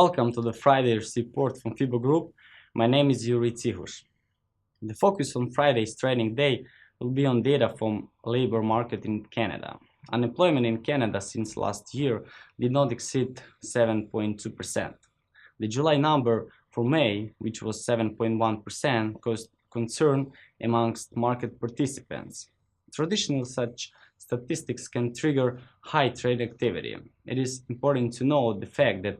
Welcome to the Friday's report from FIBO Group. My name is Yuri Tihush. The focus on Friday's trading day will be on data from labor market in Canada. Unemployment in Canada since last year did not exceed 7.2%. The July number for May, which was 7.1%, caused concern amongst market participants. Traditionally, such statistics can trigger high trade activity. It is important to note the fact that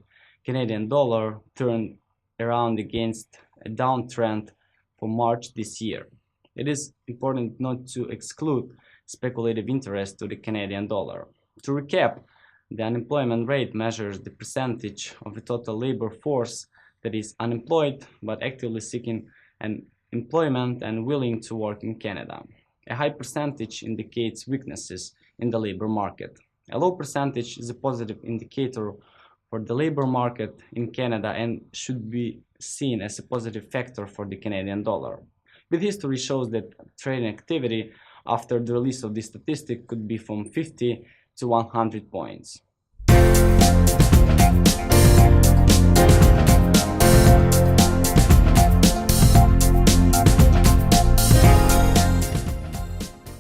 Canadian dollar turned around against a downtrend for March this year. It is important not to exclude speculative interest to the Canadian dollar. To recap, the unemployment rate measures the percentage of the total labor force that is unemployed but actively seeking an employment and willing to work in Canada. A high percentage indicates weaknesses in the labor market. A low percentage is a positive indicator for the labor market in Canada and should be seen as a positive factor for the Canadian dollar. But history shows that trading activity after the release of this statistic could be from 50 to 100 points.